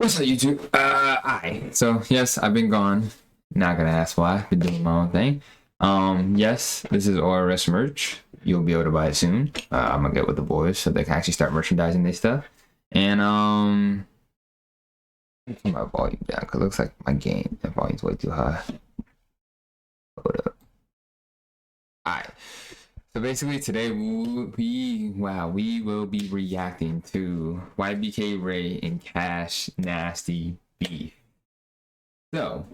What's up, YouTube? So yes, I've been gone. Not gonna ask why. I've been doing my own thing. Yes, this is ORS merch. You'll be able to buy it soon. I'm gonna get with the boys so they can actually start merchandising their stuff. And turn my volume down because it looks like my game that volume's way too high. Hold up. Alright. So basically today we will be reacting to YBK Ray and Cash Nasty beef. So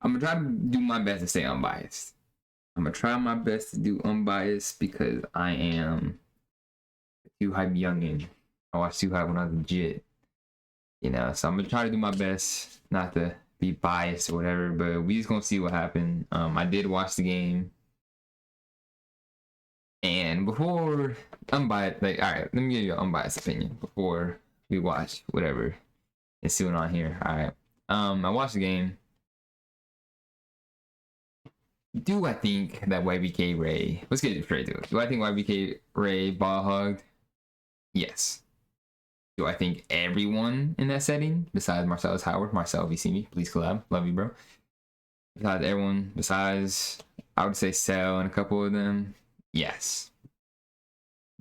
I'm gonna try to do my best to stay unbiased. I'm gonna try my best to do unbiased because I am a Too Hype youngin. I watched Too Hype when I was legit. You know, so I'm gonna try to do my best not to be biased or whatever, but we just gonna see what happened. I did watch the game. And before unbiased, like, all right, let me give you an unbiased opinion before we watch whatever is going on here. All right, I watched the game. Do I think that YBK Ray? Let's get straight to it. Do I think YBK Ray ball hugged? Yes. Do I think everyone in that setting, besides Marcellus Howard, Marcel, if you see me, please collab. Love you, bro. Besides everyone, besides I would say Cell and a couple of them. Yes,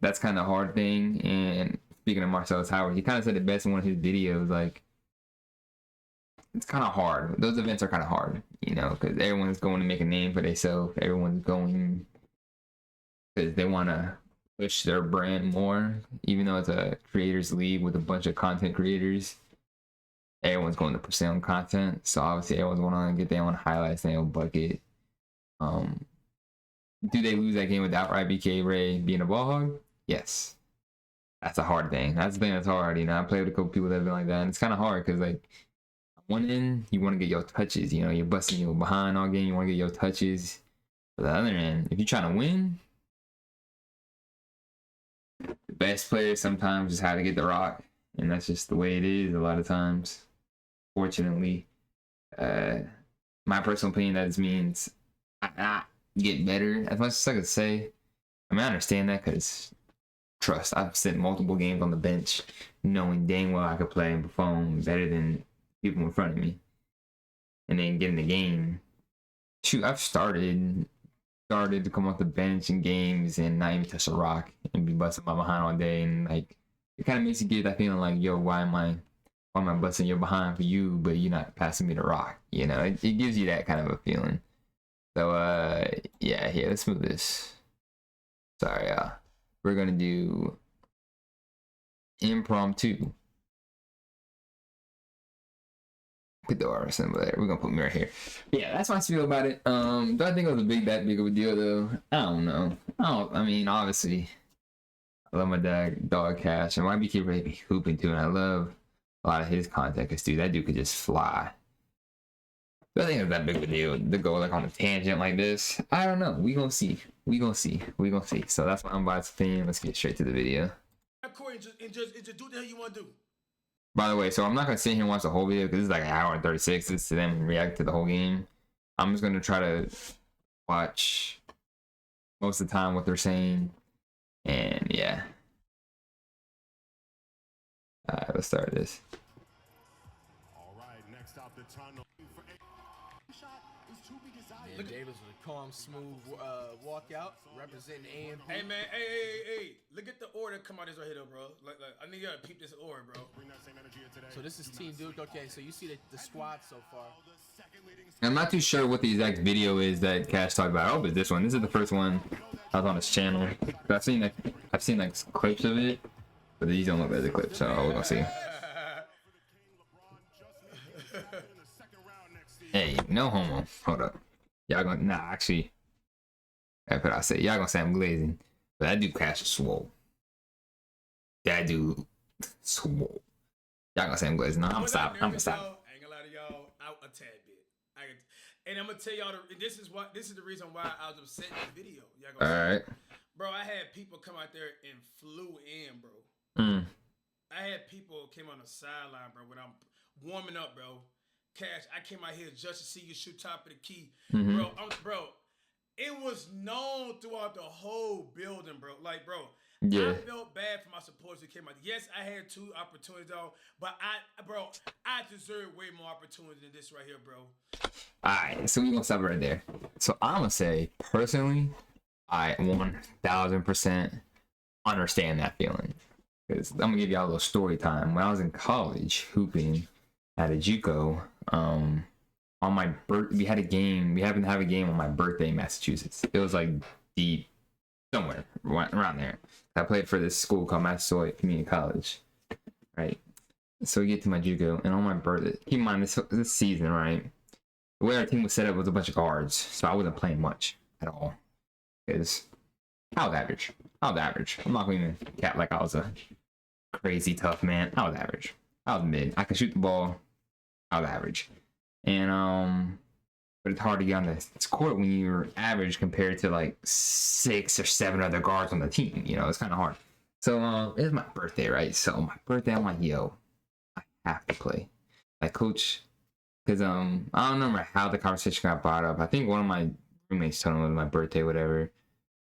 that's kind of a hard thing. And speaking of Marcellus Howard, he kind of said it best in one of his videos. Like, it's kind of hard. Those events are kind of hard, you know, because everyone's going to make a name for themselves. Everyone's going because they want to push their brand more, even though it's a creators league with a bunch of content creators. Everyone's going to push their own content, so obviously everyone's going to get their own highlights, their own bucket. Do they lose that game without YBK Ray being a ball hog? Yes. That's a hard thing. That's the thing that's hard. You know, I played with a couple people that have been like that, and it's kind of hard because, like, one end, you want to get your touches. You know, you're busting your behind all game. You want to get your touches. But the other end, if you're trying to win, the best players sometimes just have to get the rock, and that's just the way it is a lot of times. Fortunately, my personal opinion, that just means I get better as much as I could say. I mean, I understand that because trust, I've sent multiple games on the bench knowing dang well I could play and perform better than people in front of me, and then get in the game. Shoot, I've started to come off the bench in games and not even touch a rock and be busting my behind all day, and like it kind of makes you get that feeling like, yo, why am I busting your behind for you, but you're not passing me the rock? You know, it gives you that kind of a feeling. So yeah, here, let's move this. Sorry, we're gonna do impromptu. Put the R symbol there. We're gonna put me right here. Yeah, that's my feel about it. Do I think it was that big of a deal though? I don't know. I mean, obviously, I love my dog Cash, and YBK Ray be hooping too, and I love a lot of his content. Cause dude, that dude could just fly. I think it's that big of a deal to go like on a tangent like this. I don't know. We gonna see. So that's my unbiased opinion. Let's get straight to the video. And just do the hell you want to do. By the way, so I'm not gonna sit here and watch the whole video because it's like an hour and 36. It's to them react to the whole game. I'm just gonna try to watch most of the time what they're saying, and yeah. All right, let's start this. All right, next out the tunnel. And Davis with a calm, smooth walkout, representing A&P. Hey man, hey, look at the order come out this right here though, bro. Like I need y'all to peep this order, bro. So this is Team Duke. Okay, so you see the squad so far. I'm not too sure what the exact video is that Cash talked about. Oh, but this one. This is the first one I was on his channel. I've seen like clips of it, but these don't look like the clips, so we're gonna see. Hey, no homo. Hold up. Y'all gonna actually. That's what I say. Y'all gonna say I'm glazing, but that dude Cash is swole. That dude swole. Y'all gonna say I'm glazing? No, I'm gonna stop. I ain't gonna lie to y'all out a tad bit. And I'm gonna tell y'all this is the reason why I was upset in the video. Y'all gonna All right. Bro, I had people come out there and flew in, bro. I had people came on the sideline, bro, when I'm warming up, bro. Cash, I came out here just to see you shoot top of the key. Bro, it was known throughout the whole building, bro. Like, bro, Yeah. I felt bad for my supporters who came out. Yes, I had 2 opportunities, though, but I deserve way more opportunity than this right here, bro. Alright, so we're gonna stop right there. So I'm gonna say, personally, I 1000% understand that feeling. Because I'm gonna give y'all a little story time. When I was in college hooping at a JUCO, on my birth, we happened to have a game on my birthday in Massachusetts. It was like deep somewhere around there. I played for this school called Massasoit Community College, right? So we get to my JUCO, and on my birthday, keep in mind this season, right? The way our team was set up was a bunch of guards, so I wasn't playing much at all. Because I was average. I'm not going to even cat like I was a crazy tough man. I was average. I was mid. I could shoot the ball. I was average. And but it's hard to get on this court when you're average compared to like 6 or 7 other guards on the team. You know, it's kind of hard. So it's my birthday, right? So my birthday, I'm like, yo, I have to play. Like, coach, because I don't remember how the conversation got brought up. I think one of my roommates told me it was my birthday, whatever.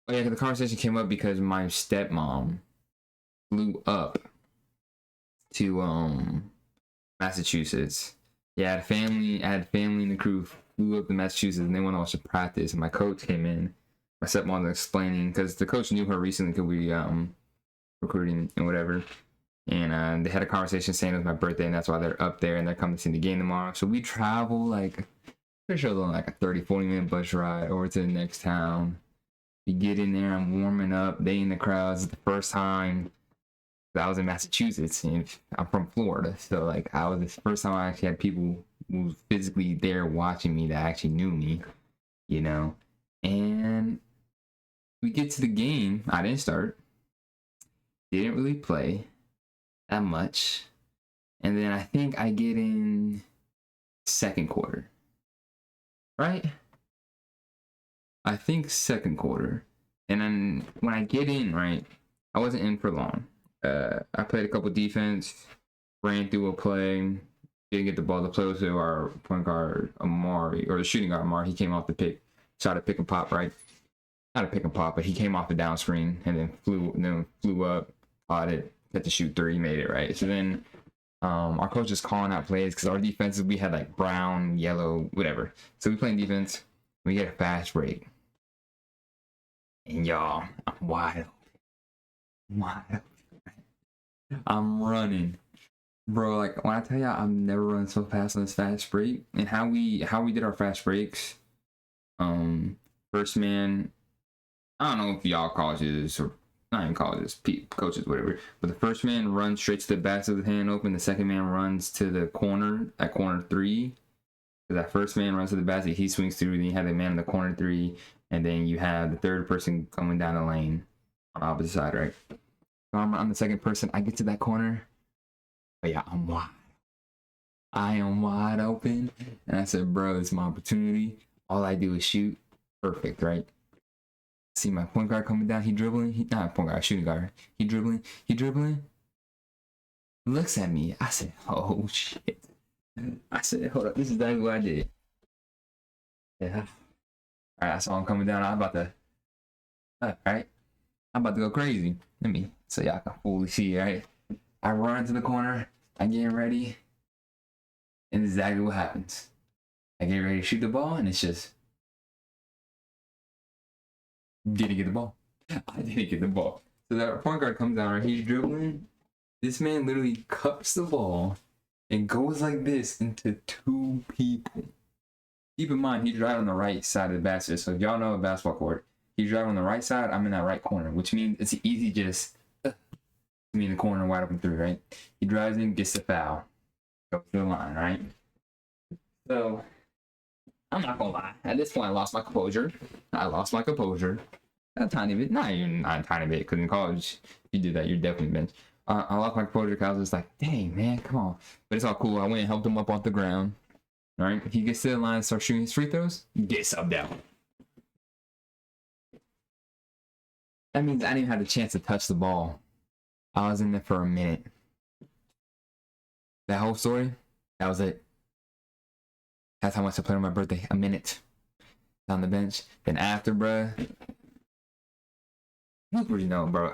Oh yeah, the conversation came up because my stepmom flew up to Massachusetts. Yeah, I had family in the crew, flew up to Massachusetts, and they went to watch the practice. And my coach came in. My stepmom was explaining, because the coach knew her recently because we recruiting and whatever. And they had a conversation saying it was my birthday, and that's why they're up there, and they're coming to see the game tomorrow. So we travel like, pretty sure like a 30-40 minute bus ride over to the next town. We get in there, I'm warming up, they in the crowds. It's the first time I was in Massachusetts, and I'm from Florida, so like the first time I actually had people who was physically there watching me that actually knew me, you know. And we get to the game. I didn't start, didn't really play that much, and then I think I get in second quarter, right? I think second quarter, and then when I get in, right, I wasn't in for long. I played a couple defense, ran through a play, didn't get the ball to play to our point guard Amari, or the shooting guard Amari. He came off the pick, shot a pick and pop, right? Not a pick and pop, but he came off the down screen and then flew up, caught it, had to shoot 3, made it, right? So then our coach is calling out plays because our defenses, we had like brown, yellow, whatever. So we playing defense, we get a fast break. And y'all, I'm wide open. I'm running, bro. Like when I tell y'all, I've never run so fast on this fast break. And how we did our fast breaks. First man, I don't know if y'all colleges or not even colleges, coaches, whatever. But the first man runs straight to the basket with the hand open. The second man runs to the corner at corner 3. So that first man runs to the basket, he swings through. Then you have the man in the corner 3, and then you have the third person coming down the lane on the opposite side, right? So I'm the second person. I get to that corner. But yeah, I am wide open. And I said, bro, it's my opportunity. All I do is shoot. Perfect, right? See my point guard coming down. He dribbling. Not point guard, shooting guard. He dribbling. Looks at me. I said, oh, shit. I said, hold up. This is exactly what I did. Yeah. All right, so I'm coming down. I'm about to, all right? I'm about to go crazy. Let me, so y'all can fully see, right? I run into the corner. I get ready. And this is exactly what happens. I get ready to shoot the ball, and it's just, didn't get the ball. I didn't get the ball. So that point guard comes down, right? He's dribbling. This man literally cups the ball and goes like this into 2 people. Keep in mind, he's driving on the right side of the basket. So if y'all know a basketball court, he's driving on the right side. I'm in that right corner, which means it's easy just me in the corner, wide open 3, right? He drives in, gets the foul, goes to the line, right? So I'm not gonna lie. At this point, I lost my composure. A tiny bit, not even a tiny bit, because in college, if you do that, you're definitely benched. I lost my composure because I was just like, dang, man, come on. But it's all cool. I went and helped him up off the ground. All right? He gets to the line and starts shooting his free throws. Get subbed out. That means I didn't even have the chance to touch the ball. I was in there for a minute. That whole story, that was it. That's how much I played on my birthday. A minute. On the bench. Then after, bruh, Hoopers, no, bro.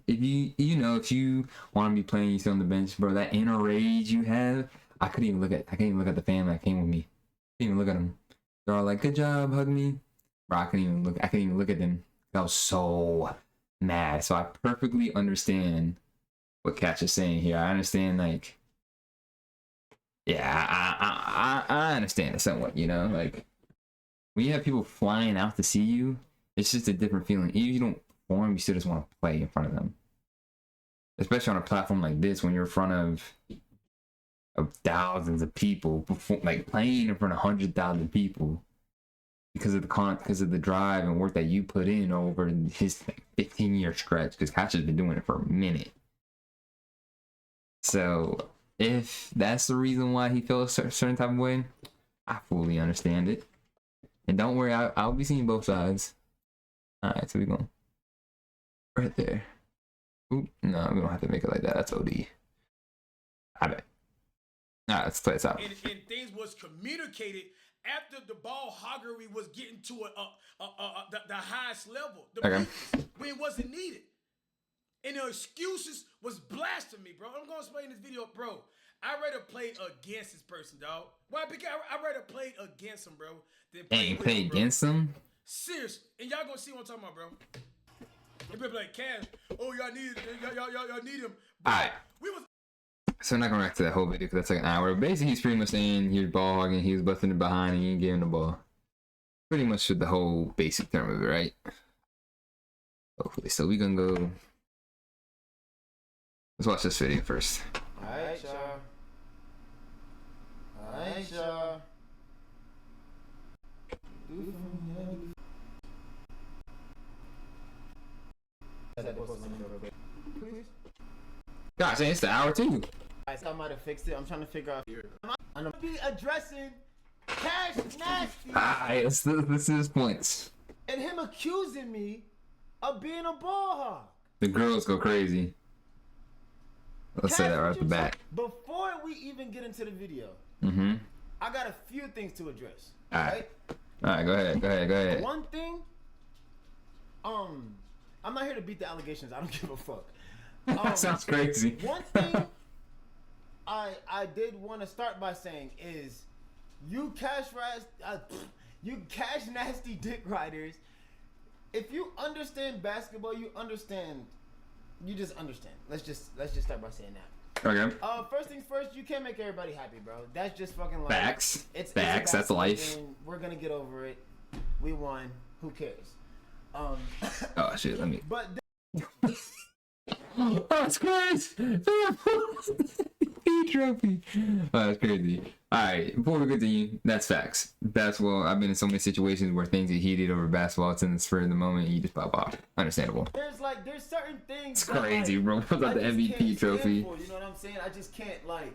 If you want to be playing, you sit on the bench, bro. That inner rage you have, I can't even look at the family that came with me. I can't even look at them. They're all like, "Good job, hug me." Bro, I can't even look at them. I was so mad. So I perfectly understand what Catch is saying here. I understand, like, yeah, I understand it somewhat. Like when you have people flying out to see you, it's just a different feeling. Even if you don't perform, you still just want to play in front of them. Especially on a platform like this, when you're in front of thousands of people, like playing in front of 100,000 people, because of the drive and work that you put in over his 15-year stretch. Because Catch has been doing it for a minute. So if that's the reason why he feels a certain type of way, I fully understand it. And don't worry, I'll be seeing both sides. All right, so we're going right there. Oop, no, we don't have to make it like that. That's OD. I bet. All right, let's play this out. And things was communicated after the ball hoggery was getting to the highest level. Okay. When it wasn't needed. And the excuses was blasting me, bro. I'm going to explain this video, bro. I'd rather play against this person, dog. Why? Because I'd rather play against him, bro, than play against him? Seriously. And y'all going to see what I'm talking about, bro. They be like, Cash, oh, y'all need him. All right. So I'm not going back to that whole video because that's like an hour. Basically, he's pretty much saying he was ball hogging, he was busting it behind, and you didn't give him the ball. Pretty much the whole basic term of it, right? Hopefully. So we gonna go. Let's watch this video first. Alright, y'all. Gosh, it's the hour too. I might have fixed it. I'm trying to figure out. I'm gonna be addressing Cash Nasty. Alright, let's see his points. And him accusing me of being a ball hog. The girls go crazy. Let's say that right off the bat. Before we even get into the video, I got a few things to address. Alright, go ahead. One thing, I'm not here to beat the allegations. I don't give a fuck. That sounds crazy. One thing I did want to start by saying is, you Cash Nasty dick riders, if you understand basketball, you just understand. Let's just start by saying that. Okay. First things first, you can't make everybody happy, bro. That's just fucking life. Facts. It's that's life. We're gonna get over it. We won. Who cares? Oh shit, let me. But oh, that's crazy. Trophy. Oh, that's crazy. Alright, before we continue, that's facts. Basketball, I've been in so many situations where things get heated over basketball. It's in the spur of the moment and you just pop off. Understandable. There's certain things. It's crazy, bro. What about the MVP trophy? For, you know what I'm saying? I just can't, like.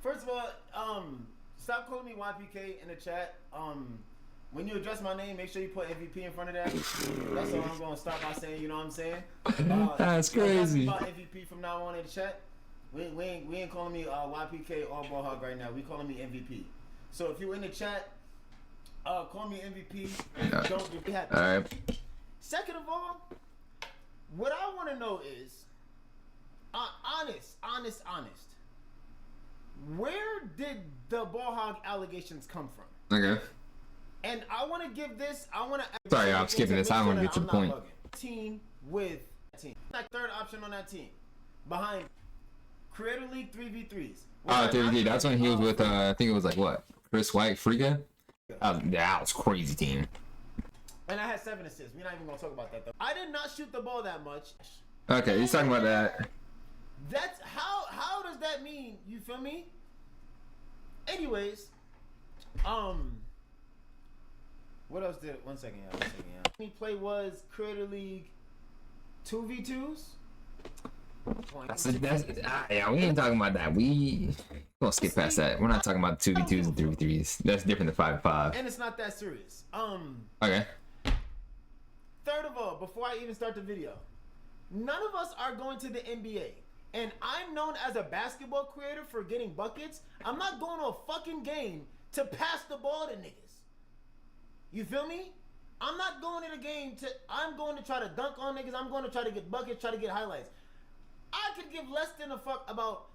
First of all, stop calling me YPK in the chat. When you address my name, make sure you put MVP in front of that. That's all I'm gonna start by saying. You know what I'm saying? That's crazy. About MVP from now on in the chat. We ain't calling me YPK or ball hog right now. We calling me MVP. So if you in the chat, call me MVP. Don't be happy. All right. Second of all, what I want to know is, honest. Where did the ball hog allegations come from? Okay. And I want to give this. Sorry, I'm skipping this. I want to get to the point. Team with team. Like third option on that team, behind Creator League 3v3s. Oh, 3v3. That's when he was with. I think it was like what? Chris White, Frika. That was crazy team. And I had 7 assists. We're not even gonna talk about that though. I did not shoot the ball that much. Okay, he's talking about that. That's how does that mean? You feel me? Anyways, what else did? One second, yeah. Me play was Creator League 2v2s. Yeah, we ain't talking about that. We're gonna skip past that. We're not talking about 2v2s and 3v3s. That's different than 5v5. And it's not that serious. Okay. Third of all, before I even start the video, none of us are going to the NBA. And I'm known as a basketball creator for getting buckets. I'm not going to a fucking game to pass the ball to niggas. You feel me? I'm not going to the game I'm going to try to dunk on niggas. I'm going to try to get buckets, try to get highlights. I could give less than a fuck about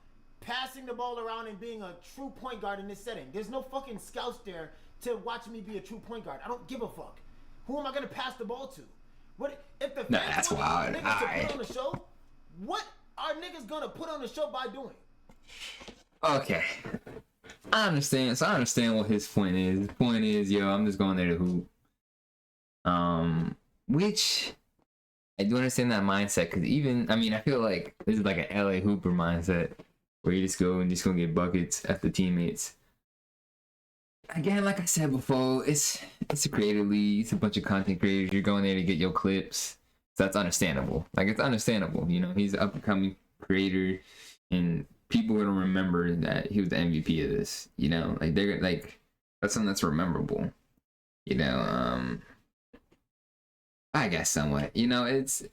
passing the ball around and being a true point guard in this setting. There's no fucking scouts there to watch me be a true point guard. I don't give a fuck. Who am I gonna pass the ball to? What if the fans want niggas to put on the show? What are niggas gonna put on the show by doing? Okay, I understand. So I understand what his point is. His point is, yo, I'm just going there to hoop. Which I do understand that mindset, because even, I mean, I feel like this is like an LA Hooper mindset where you just go and just gonna get buckets after teammates. Again, like I said before, it's a creator league. It's a bunch of content creators. You're going there to get your clips. So that's understandable. Like, it's understandable. You know, he's an up-and-coming creator, and people are gonna remember that he was the MVP of this. You know, like they're like, that's something that's memorable. You know, I guess somewhat. You know, it's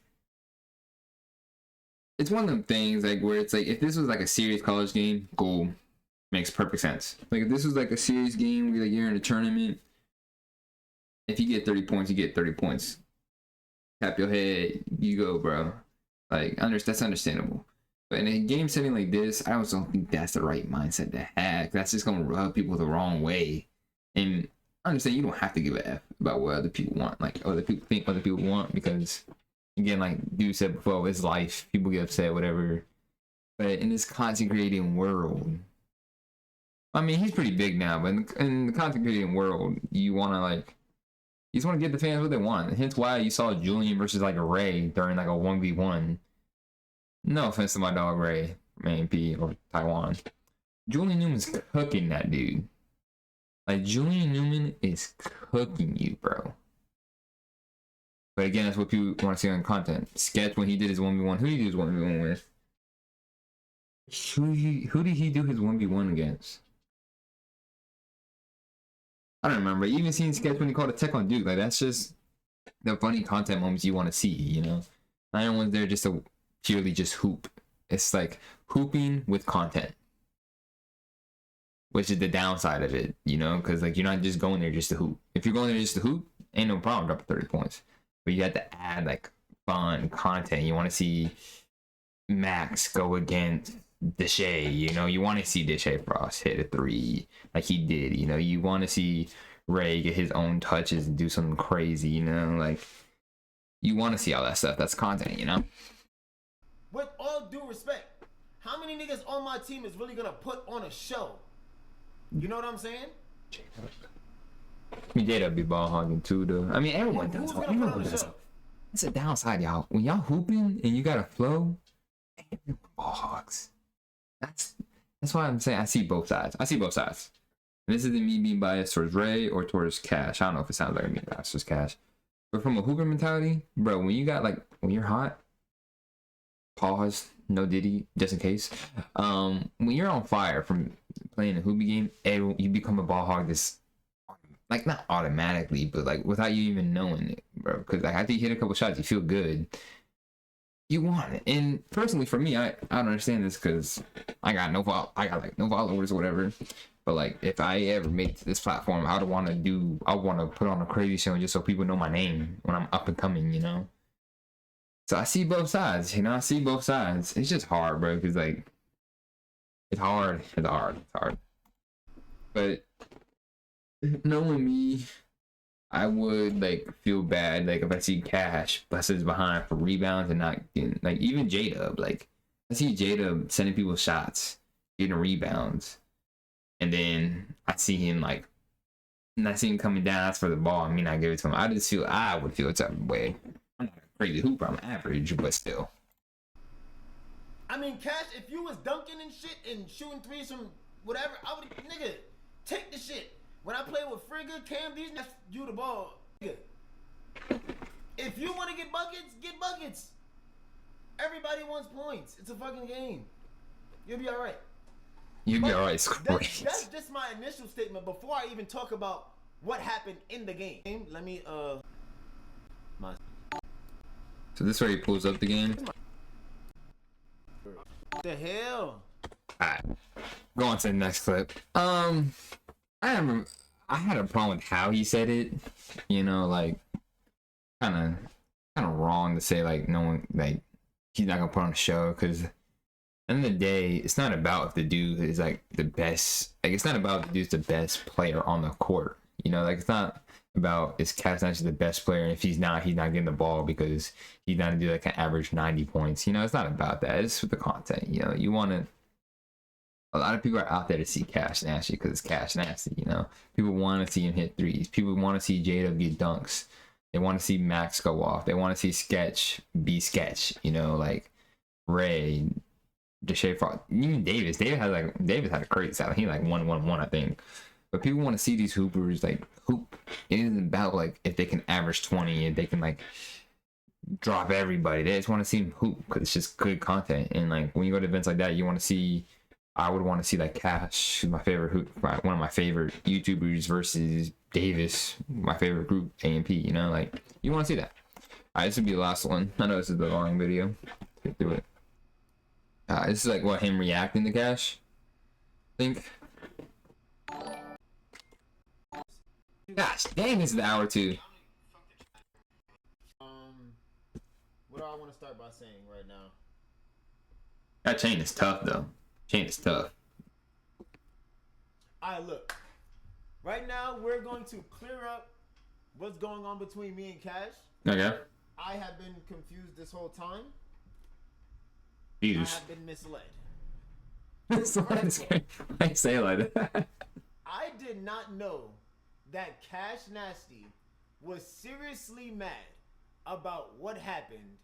one of them things like where it's like, if this was like a serious college game, cool, makes perfect sense. Like if this was like a serious game where like you're in a tournament, if you get 30 points, you get 30 points. Tap your head, you go, bro. Like that's understandable. But in a game setting like this, I also don't think that's the right mindset to have. That's just gonna rub people the wrong way. And I understand you don't have to give a F about what other people want, like other people think other people want, because again, like dude said before, it's life. People get upset, whatever. But in this content creating world, I mean, he's pretty big now, but in the content creating world, you want to give the fans what they want. Hence why you saw Julian versus like a Ray during like a 1v1. No offense to my dog Ray, man, P or Taiwan. Julian Newman's cooking that dude. Like Julian Newman is cooking you, bro. But again, that's what people want to see on content. Sketch when he did his 1v1. Who did he do his 1v1 with? Who did he do his 1v1 against? I don't remember. You even seen Sketch when he called a tech on Duke. Like, that's just the funny content moments you want to see, you know? Not everyone's there just to purely just hoop. It's like hooping with content, which is the downside of it, you know? Because, like, you're not just going there just to hoop. If you're going there just to hoop, ain't no problem dropping 30 points. But you have to add, like, fun content. You want to see Max go against Deshae, you know? You want to see Deshae Frost hit a 3 like he did, you know? You want to see Ray get his own touches and do something crazy, you know? Like, you want to see all that stuff. That's content, you know? With all due respect, how many niggas on my team is really gonna put on a show? You know what I'm saying? I mean, J-Dub be ball hogging too, though. I mean, everyone does. Everyone does. It's a downside, y'all. When y'all hooping and you got a flow, everyone ball hogs. That's why I'm saying I see both sides. I see both sides. And this isn't me being biased towards Ray or towards Cash. I don't know if it sounds like I'm being biased towards Cash. But from a hooper mentality, bro, when you got like, when you're hot, pause, no Diddy, just in case. When you're on fire from playing a hoopy game, you become a ball hog this, like, not automatically, but like without you even knowing it, bro. Because like after you hit a couple shots, you feel good. You want it. And personally, for me, I don't understand this because I got no followers or whatever. But like, if I ever made it to this platform, I want to put on a crazy show just so people know my name when I'm up and coming, you know. So I see both sides, you know. I see both sides. It's just hard, bro, because like, it's hard. But knowing me, I would like feel bad like if I see Cash busts behind for rebounds and not getting, like, even J-Dub. Like, I see J-Dub sending people shots, getting rebounds, and then I see him like, and I see him coming down, ask for the ball. I mean, I give it to him. I would feel a type of way. I'm not a crazy hooper. I'm average, but still. I mean, Cash, if you was dunking and shit and shooting threes from whatever, I would, nigga, take the shit. When I play with Frigga, Cam, these niggas, you the ball, nigga. If you want to get buckets. Everybody wants points. It's a fucking game. You'll be all right. You'll be all right. That's just my initial statement before I even talk about what happened in the game. Let me, So this is where he pulls up the game. What the hell? Alright, go on to the next clip. I had a problem with how he said it. You know, like, kind of wrong to say like no one like he's not gonna put on a show, because at the end of the day, it's not about if the dude is like the best. Like it's not about if the dude's the best player on the court. You know, like it's not about is Cash Nash the best player, and if he's not getting the ball because he's not gonna do like an average 90 points. You know, it's not about that. It's with the content. You know, you want to. A lot of people are out there to see Cash Nasty because it's Cash Nasty. You know, people want to see him hit threes. People want to see Jada get dunks. They want to see Max go off. They want to see Sketch be Sketch. You know, like Ray, Deshae Frost, even Davis. Davis had a crazy side. He like 1-1-1, I think. But people want to see these hoopers like hoop. It isn't about like if they can average 20 and they can like drop everybody. They just want to see them hoop because it's just good content. And like when you go to events like that, you want to see. I would want to see like Cash, who's my favorite one of my favorite YouTubers, versus Davis, my favorite group, AMP. You know, like you want to see that. All right, this would be the last one. I know this is the long video. Get through it. This is like what him reacting to Cash. I think. Gosh, dang, this is the hour 2. What do I want to start by saying right now? That chain is tough though. Chain is tough. Alright, look. Right now, we're going to clear up what's going on between me and Cash. Okay. I have been confused this whole time. Jesus. I have been misled. I say it like that. I did not know that Cash Nasty was seriously mad about what happened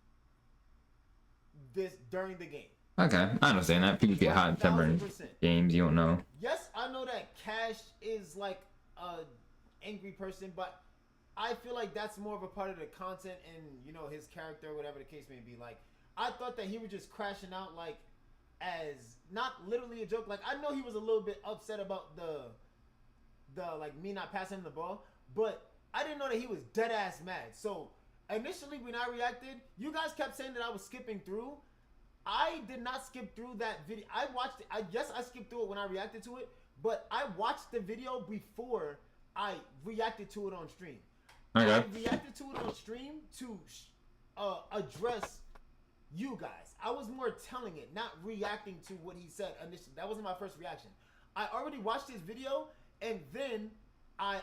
during the game. Okay, I understand that. People get hot and tempered in games. You don't know. Yes, I know that Cash is like a angry person, but I feel like that's more of a part of the content and, you know, his character, whatever the case may be. Like, I thought that he was just crashing out like as not literally a joke. Like, I know he was a little bit upset about the like me not passing him the ball, but I didn't know that he was dead ass mad. So initially when I reacted, you guys kept saying that I was skipping through. I did not skip through that video. I watched it. I skipped through it when I reacted to it, but I watched the video before I reacted to it on stream. Okay. I reacted to it on stream to address you guys. I was more telling it, not reacting to what he said initially. That wasn't my first reaction. I already watched his video, and then I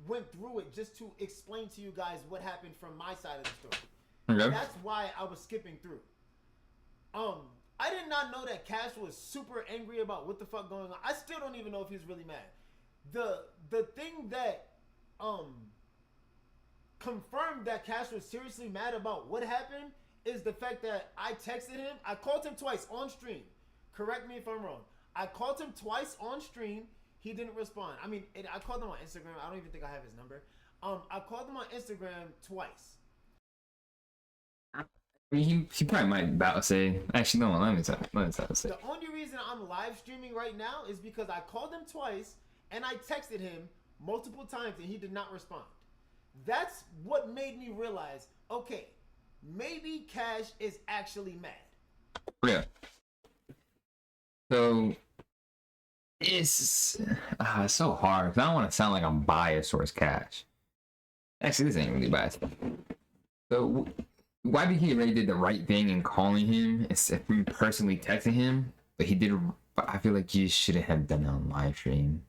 went through it just to explain to you guys what happened from my side of the story. Okay. That's why I was skipping through. I did not know that Cash was super angry about what the fuck going on. I still don't even know if he's really mad. The thing that confirmed that Cash was seriously mad about what happened is the fact that I texted him. I called him twice on stream. Correct me if I'm wrong. I called him twice on stream. He didn't respond. I mean, I called him on Instagram. I don't even think I have his number. I called him on Instagram twice. I mean, he probably might about to say, actually, no, let me say. The only reason I'm live streaming right now is because I called him twice and I texted him multiple times and he did not respond. That's what made me realize, okay, maybe Cash is actually mad. Yeah. So it's so hard because I don't want to sound like I'm biased towards Cash. Actually, this ain't really biased. So YBK Ray did the right thing in calling him instead of personally texting him, but he did. But I feel like you shouldn't have done it on live stream.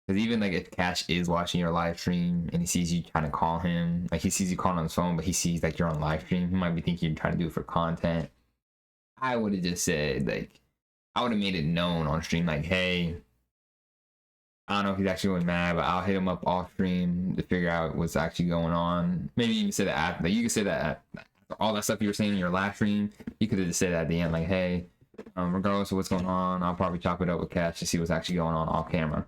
Because even like if Cash is watching your live stream and he sees you trying to call him, like he sees you calling on his phone, but he sees like you're on live stream, he might be thinking you're trying to do it for content. I would have just said like, I would have made it known on stream like, hey, I don't know if he's actually really mad, but I'll hit him up off stream to figure out what's actually going on. Maybe even say that after, like you could say that after all that stuff you were saying in your live stream, you could have just said that at the end, like, hey, regardless of what's going on, I'll probably chop it up with Cash to see what's actually going on off camera.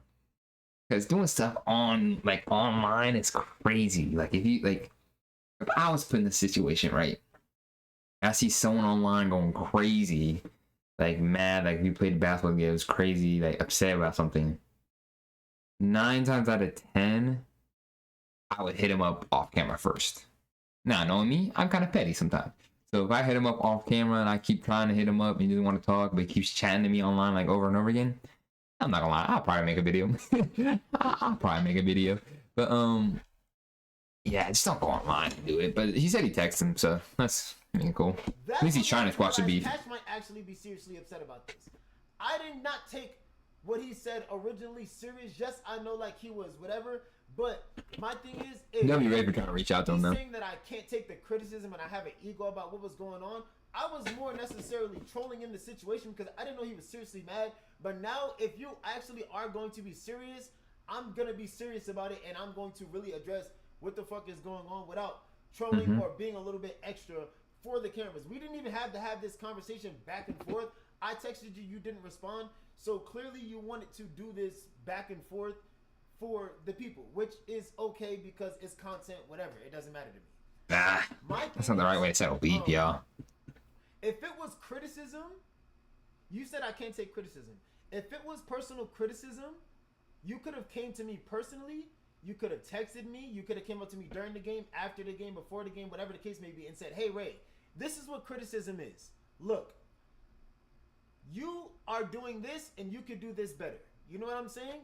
Because doing stuff on like online is crazy. Like if I was put in this situation, right? I see someone online going crazy, like mad, like if you played basketball game, it was crazy, like upset about something. 9 times out of 10, I would hit him up off camera first. Now, knowing me, I'm kind of petty sometimes. So if I hit him up off camera and I keep trying to hit him up and he doesn't want to talk, but he keeps chatting to me online like over and over again, I'm not gonna lie, I'll probably make a video. I'll probably make a video. But yeah, just don't go online and do it. But he said he texted him, so that's cool. At least he's trying to squash the beef. Cash might actually be seriously upset about this. I did not take what he said originally serious. Yes, I know like he was whatever, but my thing is, if They'll be ready for trying to reach out to him though. Saying that I can't take the criticism and I have an ego about what was going on, I was more necessarily trolling in the situation because I didn't know he was seriously mad. But now, if you actually are going to be serious, I'm gonna be serious about it, and I'm going to really address what the fuck is going on without trolling or being a little bit extra for the cameras. We didn't even have to have this conversation back and forth. I texted you, you didn't respond. So clearly you wanted to do this back and forth for the people, which is okay because it's content, whatever. It doesn't matter to me. That's not the right way to settle beef, y'all. If it was criticism, you said I can't take criticism. If it was personal criticism, you could have came to me personally. You could have texted me. You could have came up to me during the game, after the game, before the game, whatever the case may be, and said, hey, Ray, this is what criticism is. Look, you are doing this, and you could do this better. You know what I'm saying?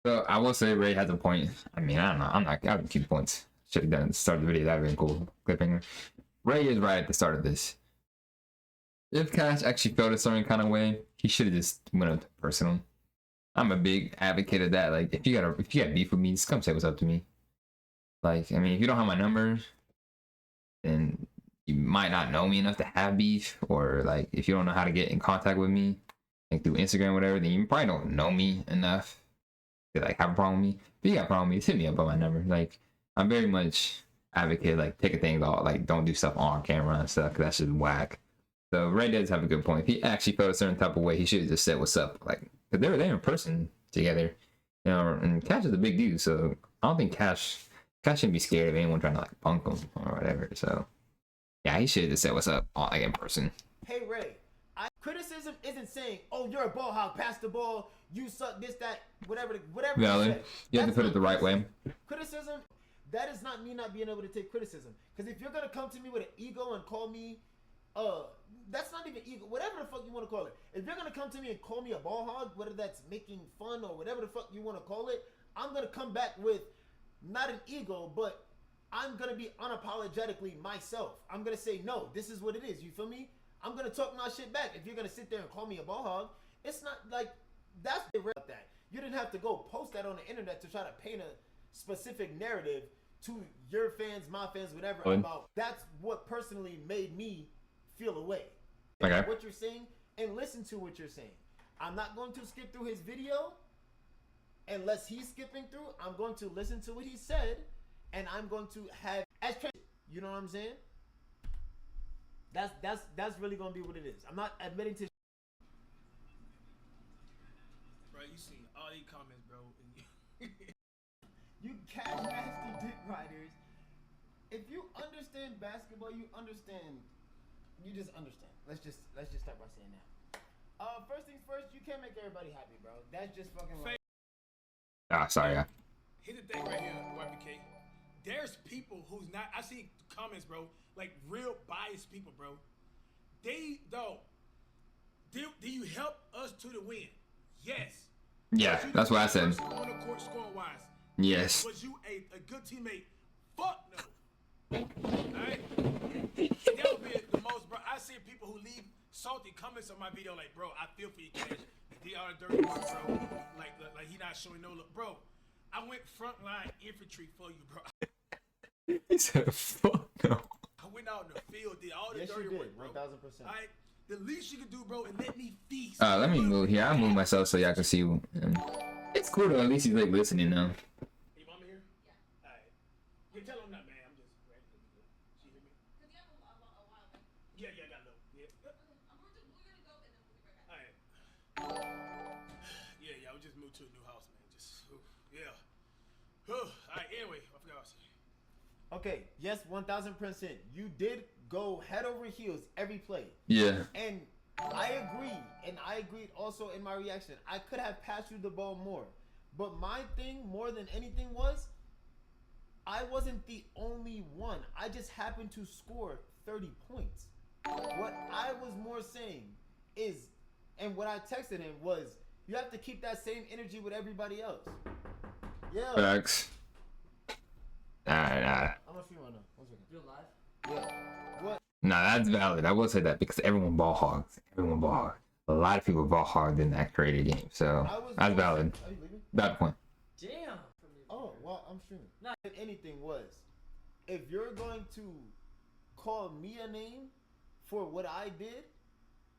So I will say Ray has a point. I mean, I don't know. I don't keep points. Should have done it at the start of the video. That would have been cool. Clipping. Ray is right at the start of this. If Cash actually felt a certain kind of way, he should have just went up to personal. I'm a big advocate of that. Like, if you got beef with me, just come say what's up to me. Like, I mean, if you don't have my number, then you might not know me enough to have beef, or like, if you don't know how to get in contact with me, like through Instagram or whatever, then you probably don't know me enough to like have a problem with me. If you got a problem with me, just hit me up on my number. Like, I'm very much advocate like taking things off, like don't do stuff on camera and stuff, 'cause that's just whack. So Ray does have a good point. If he actually felt a certain type of way, he should have just said what's up. Like, cause they were there in person together, you know. And Cash is a big dude, so I don't think Cash shouldn't be scared of anyone trying to like punk him or whatever. So yeah, he should have just said what's up, like in person. Hey Ray, criticism isn't saying, oh, you're a ball hog, pass the ball, you suck, this, that, whatever. Valid. You have to put it the right way. Criticism, that is not me not being able to take criticism. Because if you're gonna come to me with an ego and call me, that's not even ego, whatever the fuck you want to call it. If you're gonna come to me and call me a ball hog, whether that's making fun or whatever the fuck you want to call it, I'm gonna come back with not an ego, but I'm gonna be unapologetically myself. I'm gonna say, no, this is what it is. You feel me? I'm gonna talk my shit back. If you're gonna sit there and call me a ball hog, it's not like that's the real that. You didn't have to go post that on the internet to try to paint a specific narrative to your fans, my fans, whatever, about that's what personally made me feel away. Okay. What you're saying and listen to what you're saying. I'm not going to skip through his video unless he's skipping through. I'm going to listen to what he said, and I'm going to have as you know what I'm saying? That's really gonna be what it is. I'm not admitting to. Bro, you seen all these comments, bro. You cash nasty dick riders. If you understand basketball, you understand. You just understand. Let's just start by saying that. First things first, you can't make everybody happy, bro. That's just fucking right. Sorry. Yeah. Here's the thing right here, YBK. There's people who's not. I see comments, bro. Like real biased people, bro. They though. Do you help us to the win? Yes. Yeah, that's what I said. On the court scoring wise. Yes. Was you a good teammate? Fuck no. Alright? That would be the most, bro. I see people who leave salty comments on my video like, bro, I feel for you, Cash. They are dirty work, bro. Like he not showing no look. Bro, I went frontline infantry for you, bro. He said, fuck no. I went out in the field, did all the Yes, dirty you did. work, bro. 1000%. Alright? The least you can do, bro, is let me feast. Let me move here. I'll move myself so y'all can see. It's cool though. At least he's like listening now. Hey, mama here? Yeah. Alright. You tell him that, man. I'm just ready to do it. She hear me? Because you have a while back. Yeah, I got a little. Yeah. We're gonna go and then we'll be right back. Alright. Yeah, we just moved to a new house, man. Just, yeah. Alright, anyway, I forgot what I was saying. Okay, yes, 1000%. You did go head over heels every play. Yeah. And I agree, and I agreed also in my reaction. I could have passed you the ball more. But my thing, more than anything, was I wasn't the only one. I just happened to score 30 points. What I was more saying is, and what I texted him was, you have to keep that same energy with everybody else. Yeah. Facts. Nah. I'm gonna stream right now. 1 second. You're live? Yeah. What? Nah, that's valid. I will say that because everyone ball hogs. Everyone ball hog. A lot of people ball hogged in that creative game. So that's valid. Are you leaving? Valid point. Damn. Oh, well, I'm streaming. Nah. If anything was, if you're going to call me a name for what I did,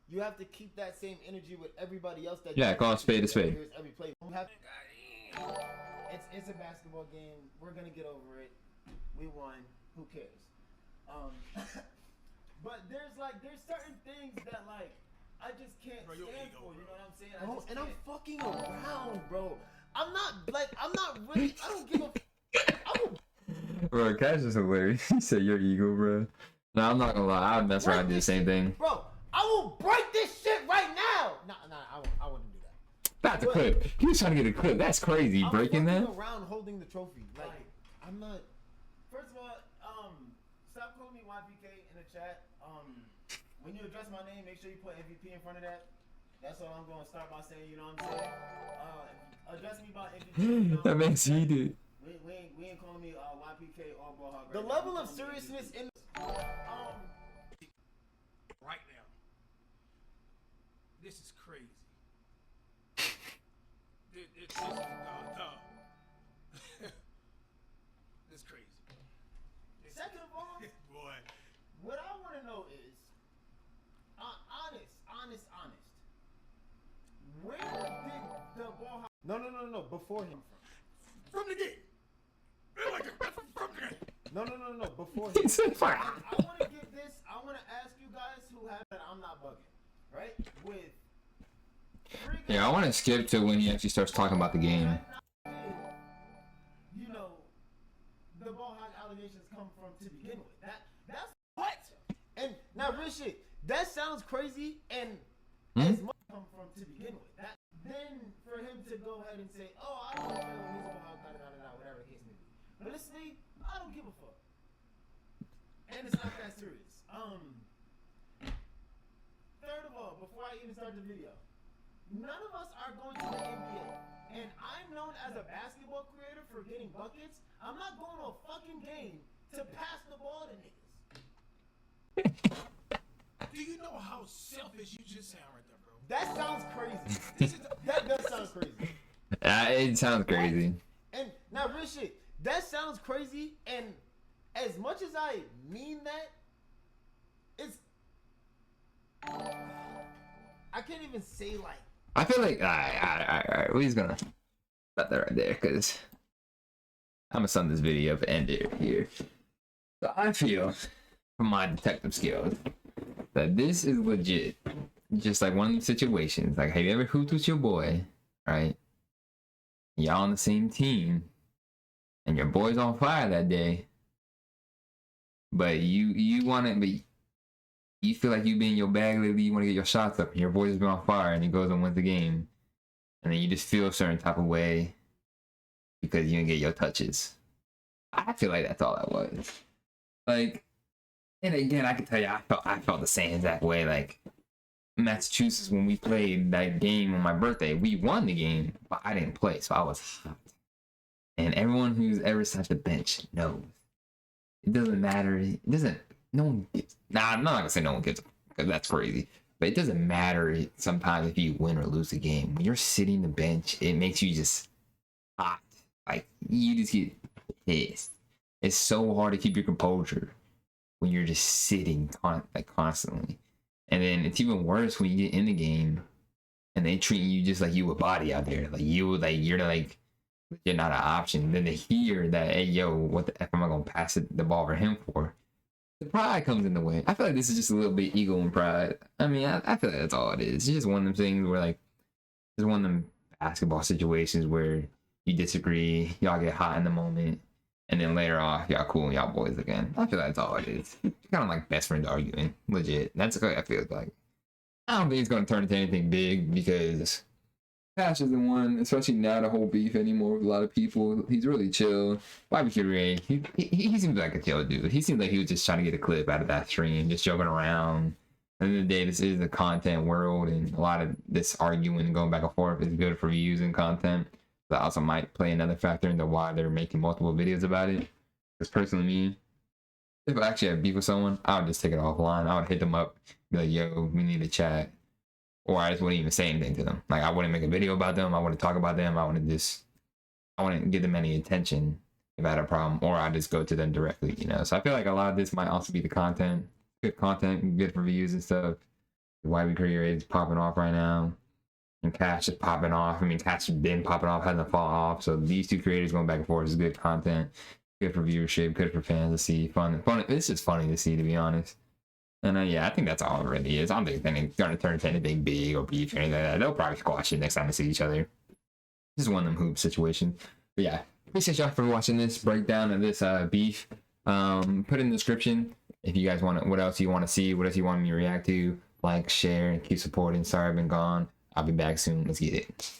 you have to keep that same energy with everybody else. That Yeah, call a spade a spade. Every play. It's a basketball game. We're gonna get over it. We won. Who cares? But there's certain things that like I just can't Bro, your stand ego, for. You bro. know what I'm saying? Oh, And I'm fucking around, bro. I'm not really. I don't give a. I'm a Bro, Cash is hilarious. He said your ego, bro. No, I'm not gonna lie. I would mess around and do the same thing. Bro, I will break this shit right now. Nah, I wouldn't do that. That's a clip. He was trying to get a clip. That's crazy. I'm Breaking that? fucking around holding the trophy. Like, I'm not. First of all, stop calling me YBK in the chat. When you address my name, make sure you put MVP in front of that. That's all I'm going to start by saying. You know what I'm saying? Address me by MVP. That makes he did. We ain't calling me YPK or Ballhog. The level of seriousness in Right now. This is crazy. This is This crazy. second of all, Boy. what I want to know is, honest. Where did the Ballhog? No. Before him. From the gate. Like from the gate. No. Before He him. said, "Fuck." I want to give this. I want to ask you guys who have that. I'm not bugging, right? With Yeah, I want to skip to when he actually starts talking about the game. you know, the Ballhog allegations come from to begin with. That's what. And now, real shit. That sounds crazy, and as much come from to begin with. Then for him to go ahead and say, "Oh, I don't know, he's a Ballhog, whatever the case may be." Honestly, I don't give a fuck. And it's not that serious. Third of all, before I even start the video, none of us are going to the NBA. And I'm known as a basketball creator for getting buckets. I'm not going to a fucking game to pass the ball to niggas. Do you know how selfish you just sound right there, bro? That sounds crazy. That does sound crazy. It sounds crazy. And now, real shit, that sounds crazy. And as much as I mean that, it's I can't even say like. I feel like, alright, we're just gonna stop that right there, because I'm gonna sum this video up and end it here. So I feel, from my detective skills, that this is legit. Just like one of these situations, like, have you ever hooped with your boy, right? Y'all on the same team, and your boy's on fire that day, but you want it, but you feel like you be in your bag lately, you want to get your shots up, and your boy's been on fire, and he goes and wins the game, and then you just feel a certain type of way because you didn't get your touches. I feel like that's all that was. Like, and again, I can tell you, I felt the same exact way. Like, Massachusetts, when we played that game on my birthday, we won the game, but I didn't play, so I was hot. And everyone who's ever sat the bench knows. It doesn't matter. It doesn't. No one gets. Nah, I'm not gonna say no one gets, because that's crazy. But it doesn't matter sometimes if you win or lose the game. When you're sitting the bench, it makes you just hot. Like, you just get pissed. It's so hard to keep your composure when you're just sitting constantly. And then it's even worse when you get in the game and they treat you just like you a body out there. You're not an option. Then they hear that, hey, yo, what the F am I going to pass the ball for him for? The pride comes in the way. I feel like this is just a little bit ego and pride. I mean, I feel like that's all it is. It's just one of them things where, like, it's one of them basketball situations where you disagree, y'all get hot in the moment, and then later on, y'all cool and y'all boys again. I feel like that's all it is. Kind of like best friends arguing. Legit. That's what I feel like. I don't think it's going to turn into anything big because Cash isn't one, especially now the whole beef anymore with a lot of people. He's really chill. YBK Ray, he seems like a chill dude. He seems like he was just trying to get a clip out of that stream, just joking around. At the end of the day, this is a content world, and a lot of this arguing and going back and forth is good for views and content. That also might play another factor into why they're making multiple videos about it. Because personally, me, if I actually had beef with someone, I would just take it offline. I would hit them up, be like, yo, we need to chat. Or I just wouldn't even say anything to them. Like, I wouldn't make a video about them. I wouldn't talk about them. I wouldn't give them any attention if I had a problem. Or I'd just go to them directly, you know? So I feel like a lot of this might also be the content. Good content, good for views and stuff. The YBK Ray is popping off right now. And Cash is popping off. I mean, Cash has been popping off, hasn't fallen off. So these two creators going back and forth is good content. Good for viewership, good for fans to see. Fun. This is funny to see, to be honest. And yeah, I think that's all it really is. I don't think they're going to turn into anything big or beef or anything like that. They'll probably squash it next time they see each other. This is one of them hoop situations. But yeah, appreciate y'all for watching this breakdown of this beef. Put in the description if you guys want what else you want to see, what else you want me to react to. Like, share, and keep supporting. Sorry I've been gone. I'll be back soon. Let's get it.